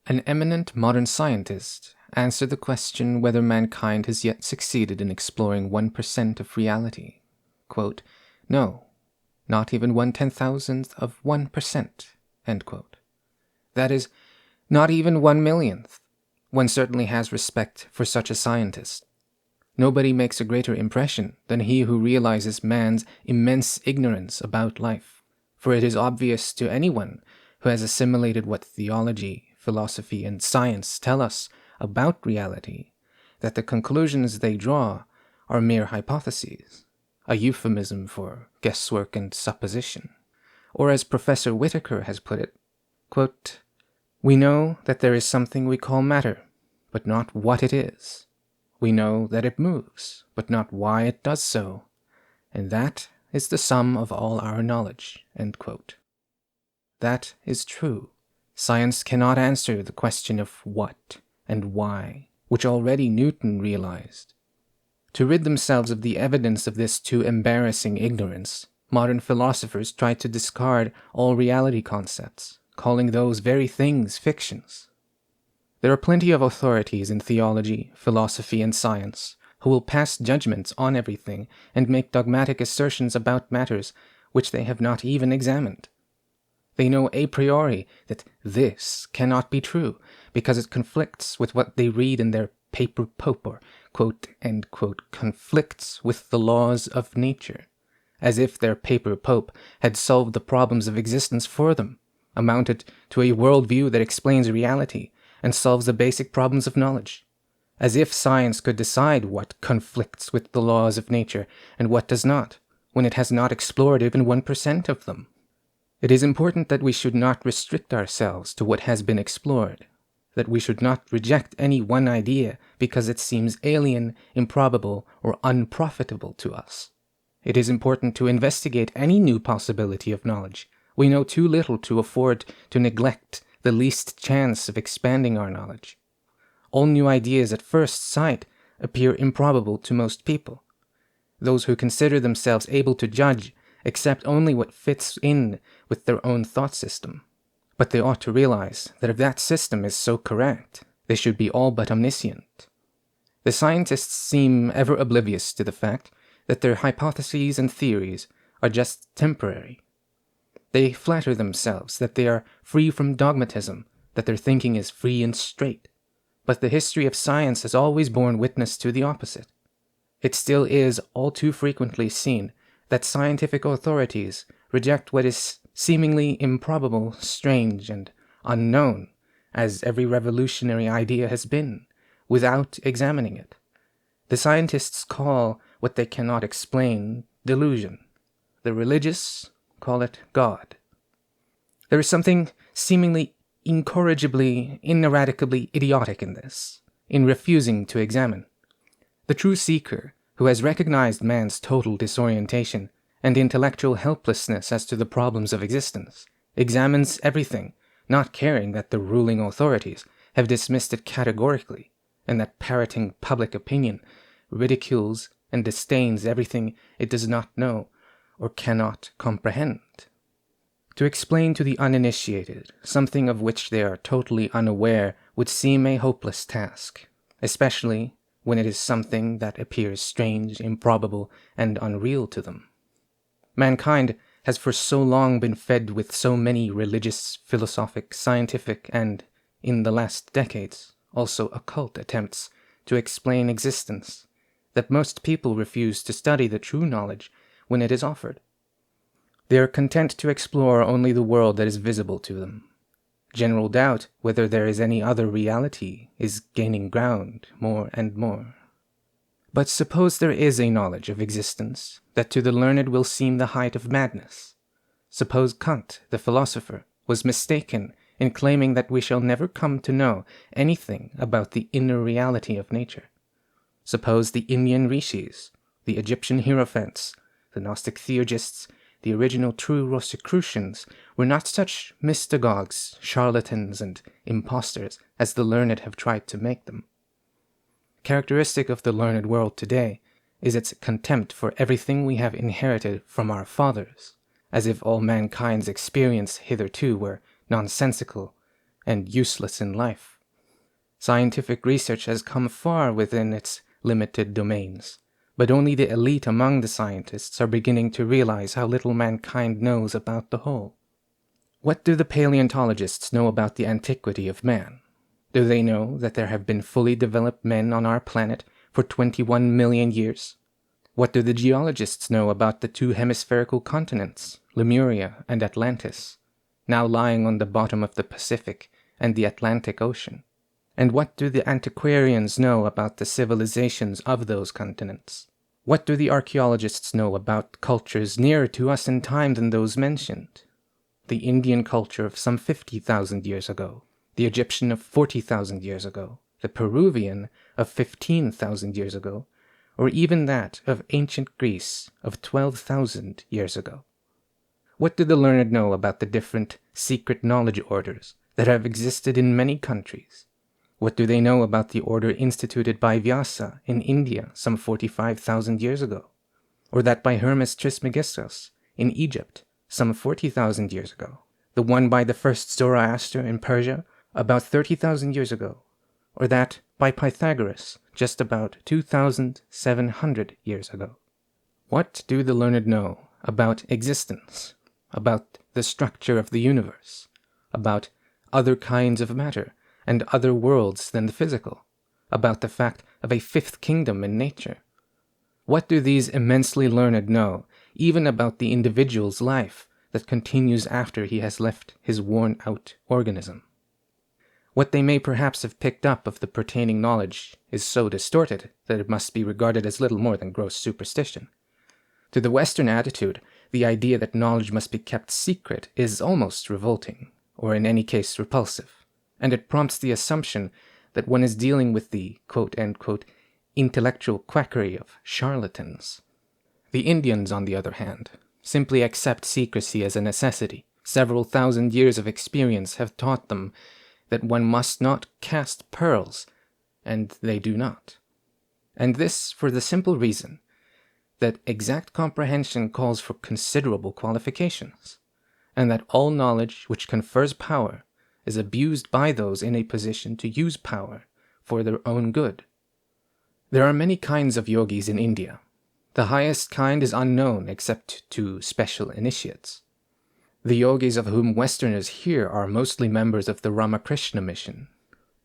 An eminent modern scientist answered the question whether mankind has yet succeeded in exploring 1% of reality. Quote, "No, not even 1/10,000th of 1%." End quote. That is, not even 1/1,000,000th. One certainly has respect for such a scientist. Nobody makes a greater impression than he who realizes man's immense ignorance about life, for it is obvious to anyone who has assimilated what theology, philosophy, and science tell us about reality that the conclusions they draw are mere hypotheses, a euphemism for guesswork and supposition. Or as Professor Whitaker has put it, quote, "We know that there is something we call matter, but not what it is. We know that it moves, but not why it does so. And that is the sum of all our knowledge." End quote. That is true. Science cannot answer the question of what and why, which already Newton realized. To rid themselves of the evidence of this too embarrassing ignorance, modern philosophers try to discard all reality concepts, calling those very things fictions. There are plenty of authorities in theology, philosophy, and science who will pass judgments on everything and make dogmatic assertions about matters which they have not even examined. They know a priori that this cannot be true because it conflicts with what they read in their paper pope or, quote, end quote, conflicts with the laws of nature, as if their paper pope had solved the problems of existence for them, amounted to a worldview that explains reality and solves the basic problems of knowledge, as if science could decide what conflicts with the laws of nature and what does not, when it has not explored even 1% of them. It is important that we should not restrict ourselves to what has been explored, that we should not reject any one idea because it seems alien, improbable, or unprofitable to us. It is important to investigate any new possibility of knowledge. We know too little to afford to neglect the least chance of expanding our knowledge. All new ideas at first sight appear improbable to most people. Those who consider themselves able to judge accept only what fits in with their own thought system. But they ought to realize that if that system is so correct, they should be all but omniscient. The scientists seem ever oblivious to the fact that their hypotheses and theories are just temporary. They flatter themselves that they are free from dogmatism, that their thinking is free and straight. But the history of science has always borne witness to the opposite. It still is all too frequently seen that scientific authorities reject what is seemingly improbable, strange, and unknown, as every revolutionary idea has been, without examining it. The scientists call what they cannot explain delusion. The religious call it God. There is something seemingly incorrigibly, ineradicably idiotic in this, in refusing to examine. The true seeker, who has recognized man's total disorientation and intellectual helplessness as to the problems of existence, examines everything, not caring that the ruling authorities have dismissed it categorically, and that parroting public opinion ridicules and disdains everything it does not know or cannot comprehend. To explain to the uninitiated something of which they are totally unaware would seem a hopeless task, especially when it is something that appears strange, improbable, and unreal to them. Mankind has for so long been fed with so many religious, philosophic, scientific, and, in the last decades, also occult attempts to explain existence, that most people refuse to study the true knowledge when it is offered. They are content to explore only the world that is visible to them. General doubt whether there is any other reality is gaining ground more and more. But suppose there is a knowledge of existence that to the learned will seem the height of madness. Suppose Kant, the philosopher, was mistaken in claiming that we shall never come to know anything about the inner reality of nature. Suppose the Indian rishis, the Egyptian hierophants, the Gnostic theurgists, the original true Rosicrucians were not such mystagogues, charlatans, and impostors as the learned have tried to make them. Characteristic of the learned world today is its contempt for everything we have inherited from our fathers, as if all mankind's experience hitherto were nonsensical and useless in life. Scientific research has come far within its limited domains, but only the elite among the scientists are beginning to realize how little mankind knows about the whole. What do the paleontologists know about the antiquity of man? Do they know that there have been fully developed men on our planet for 21 million years? What do the geologists know about the two hemispherical continents, Lemuria and Atlantis, now lying on the bottom of the Pacific and the Atlantic Ocean? And what do the antiquarians know about the civilizations of those continents? What do the archaeologists know about cultures nearer to us in time than those mentioned? The Indian culture of some 50,000 years ago, the Egyptian of 40,000 years ago, the Peruvian of 15,000 years ago, or even that of ancient Greece of 12,000 years ago. What do the learned know about the different secret knowledge orders that have existed in many countries? What do they know about the order instituted by Vyasa in India some 45,000 years ago, or that by Hermes Trismegistus in Egypt some 40,000 years ago, the one by the first Zoroaster in Persia about 30,000 years ago, or that by Pythagoras just about 2,700 years ago? What do the learned know about existence, about the structure of the universe, about other kinds of matter and other worlds than the physical, about the fact of a fifth kingdom in nature? What do these immensely learned know even about the individual's life that continues after he has left his worn-out organism? What they may perhaps have picked up of the pertaining knowledge is so distorted that it must be regarded as little more than gross superstition. To the Western attitude, the idea that knowledge must be kept secret is almost revolting, or in any case repulsive, and it prompts the assumption that one is dealing with the quote-unquote intellectual quackery of charlatans. The Indians, on the other hand, simply accept secrecy as a necessity. Several thousand years of experience have taught them that one must not cast pearls, and they do not. And this for the simple reason that exact comprehension calls for considerable qualifications, and that all knowledge which confers power is abused by those in a position to use power for their own good. There are many kinds of yogis in India. The highest kind is unknown except to special initiates. The yogis of whom Westerners hear are mostly members of the Ramakrishna mission.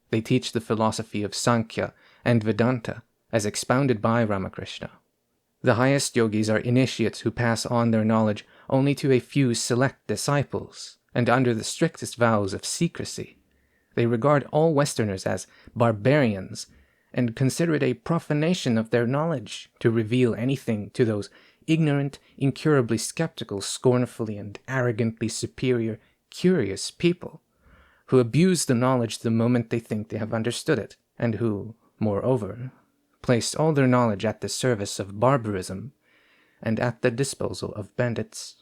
They teach the philosophy of Sankhya and Vedanta as expounded by Ramakrishna. The highest yogis are initiates who pass on their knowledge only to a few select disciples, and under the strictest vows of secrecy. They regard all Westerners as barbarians, and consider it a profanation of their knowledge to reveal anything to those ignorant, incurably skeptical, scornfully and arrogantly superior, curious people, who abuse the knowledge the moment they think they have understood it, and who, moreover, place all their knowledge at the service of barbarism and at the disposal of bandits.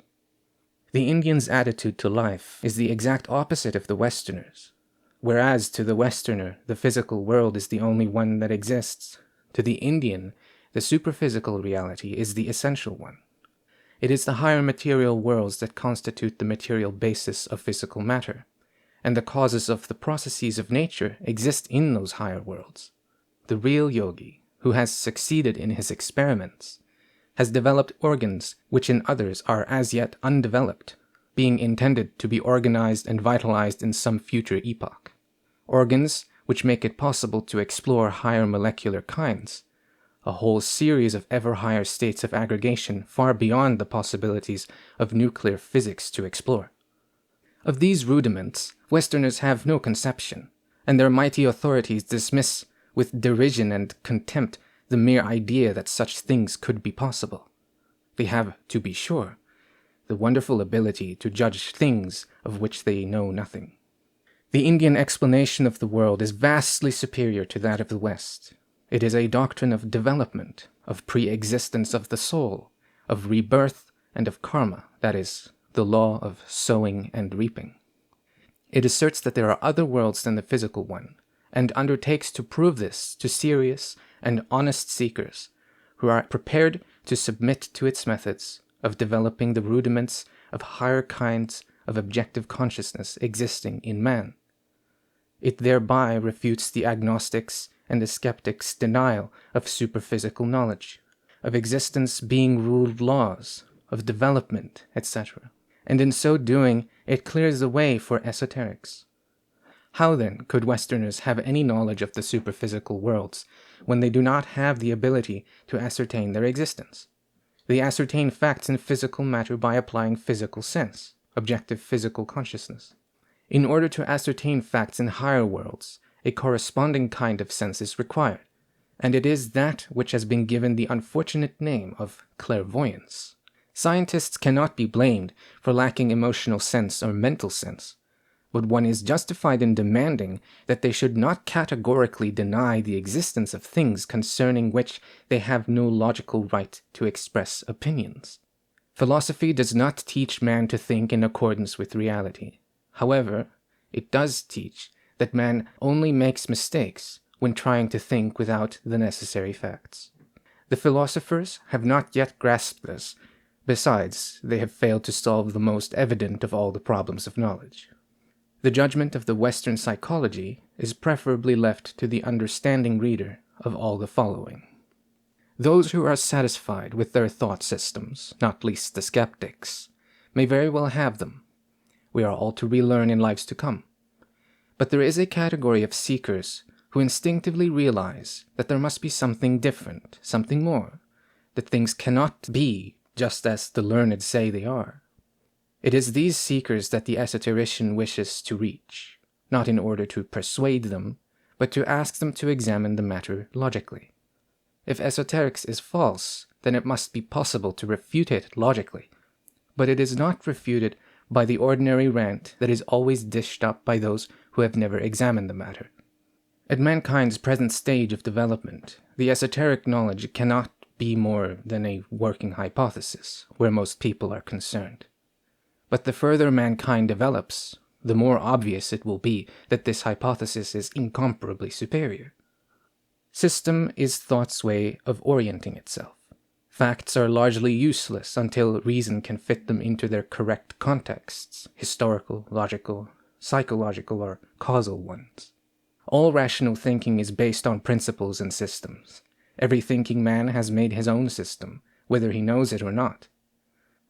The Indian's attitude to life is the exact opposite of the Westerner's. Whereas to the Westerner, the physical world is the only one that exists, to the Indian, the superphysical reality is the essential one. It is the higher material worlds that constitute the material basis of physical matter, and the causes of the processes of nature exist in those higher worlds. The real yogi, who has succeeded in his experiments, has developed organs which in others are as yet undeveloped, being intended to be organized and vitalized in some future epoch. Organs which make it possible to explore higher molecular kinds, a whole series of ever higher states of aggregation far beyond the possibilities of nuclear physics to explore. Of these rudiments, Westerners have no conception, and their mighty authorities dismiss with derision and contempt the mere idea that such things could be possible. They have, to be sure, the wonderful ability to judge things of which they know nothing. The Indian explanation of the world is vastly superior to that of the West. It is a doctrine of development, of pre-existence of the soul, of rebirth, and of karma, that is, the law of sowing and reaping. It asserts that there are other worlds than the physical one, and undertakes to prove this to serious and honest seekers who are prepared to submit to its methods of developing the rudiments of higher kinds of objective consciousness existing in man. It thereby refutes the agnostics' and the skeptics' denial of superphysical knowledge, of existence being ruled laws, of development, etc. And in so doing, it clears the way for esoterics. How then could Westerners have any knowledge of the superphysical worlds when they do not have the ability to ascertain their existence? They ascertain facts in physical matter by applying physical sense, objective physical consciousness. In order to ascertain facts in higher worlds, a corresponding kind of sense is required, and it is that which has been given the unfortunate name of clairvoyance. Scientists cannot be blamed for lacking emotional sense or mental sense, but one is justified in demanding that they should not categorically deny the existence of things concerning which they have no logical right to express opinions. Philosophy does not teach man to think in accordance with reality. However, it does teach that man only makes mistakes when trying to think without the necessary facts. The philosophers have not yet grasped this. Besides, they have failed to solve the most evident of all the problems of knowledge. The judgment of the Western psychology is preferably left to the understanding reader of all the following. Those who are satisfied with their thought systems, not least the skeptics, may very well have them. We are all to relearn in lives to come. But there is a category of seekers who instinctively realize that there must be something different, something more, that things cannot be just as the learned say they are. It is these seekers that the esoterician wishes to reach, not in order to persuade them, but to ask them to examine the matter logically. If esoterics is false, then it must be possible to refute it logically, but it is not refuted by the ordinary rant that is always dished up by those who have never examined the matter. At mankind's present stage of development, the esoteric knowledge cannot be more than a working hypothesis where most people are concerned. But the further mankind develops, the more obvious it will be that this hypothesis is incomparably superior. System is thought's way of orienting itself. Facts are largely useless until reason can fit them into their correct contexts, historical, logical, psychological, or causal ones. All rational thinking is based on principles and systems. Every thinking man has made his own system, whether he knows it or not.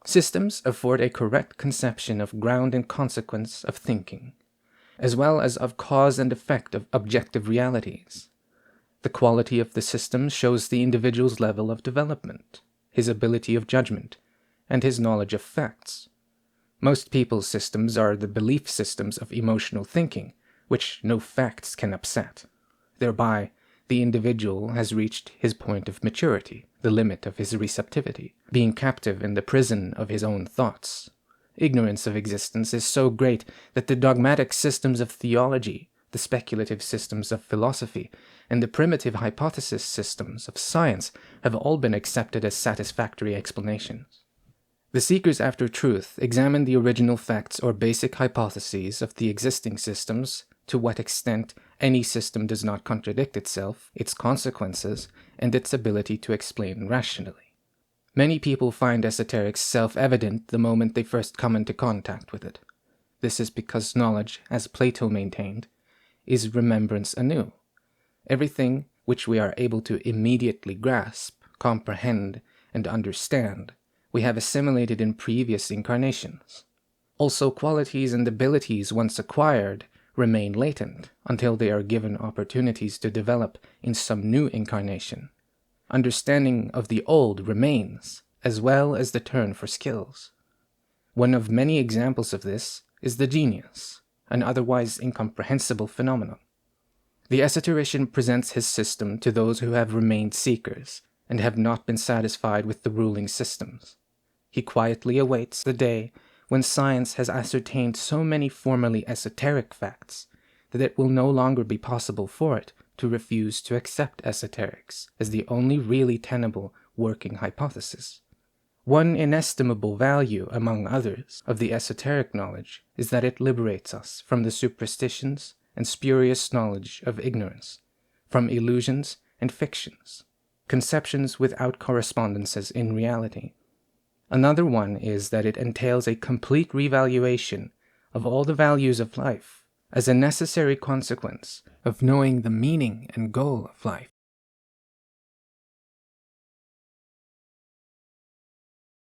Systems afford a correct conception of ground and consequence of thinking, as well as of cause and effect of objective realities. The quality of the system shows the individual's level of development, his ability of judgment, and his knowledge of facts. Most people's systems are the belief systems of emotional thinking, which no facts can upset. Thereby, the individual has reached his point of maturity, the limit of his receptivity, being captive in the prison of his own thoughts. Ignorance of existence is so great that the dogmatic systems of theology, the speculative systems of philosophy, and the primitive hypothesis systems of science have all been accepted as satisfactory explanations. The seekers after truth examine the original facts or basic hypotheses of the existing systems, to what extent any system does not contradict itself, its consequences, and its ability to explain rationally. Many people find esoterics self-evident the moment they first come into contact with it. This is because knowledge, as Plato maintained, is remembrance anew. Everything which we are able to immediately grasp, comprehend, and understand, we have assimilated in previous incarnations. Also, qualities and abilities once acquired remain latent until they are given opportunities to develop in some new incarnation. Understanding of the old remains, as well as the turn for skills. One of many examples of this is the genius, an otherwise incomprehensible phenomenon. The esoterician presents his system to those who have remained seekers and have not been satisfied with the ruling systems. He quietly awaits the day when science has ascertained so many formerly esoteric facts that it will no longer be possible for it to refuse to accept esoterics as the only really tenable working hypothesis. One inestimable value, among others, of the esoteric knowledge is that it liberates us from the superstitions and spurious knowledge of ignorance, from illusions and fictions, conceptions without correspondences in reality. Another one is that it entails a complete revaluation of all the values of life, as a necessary consequence of knowing the meaning and goal of life.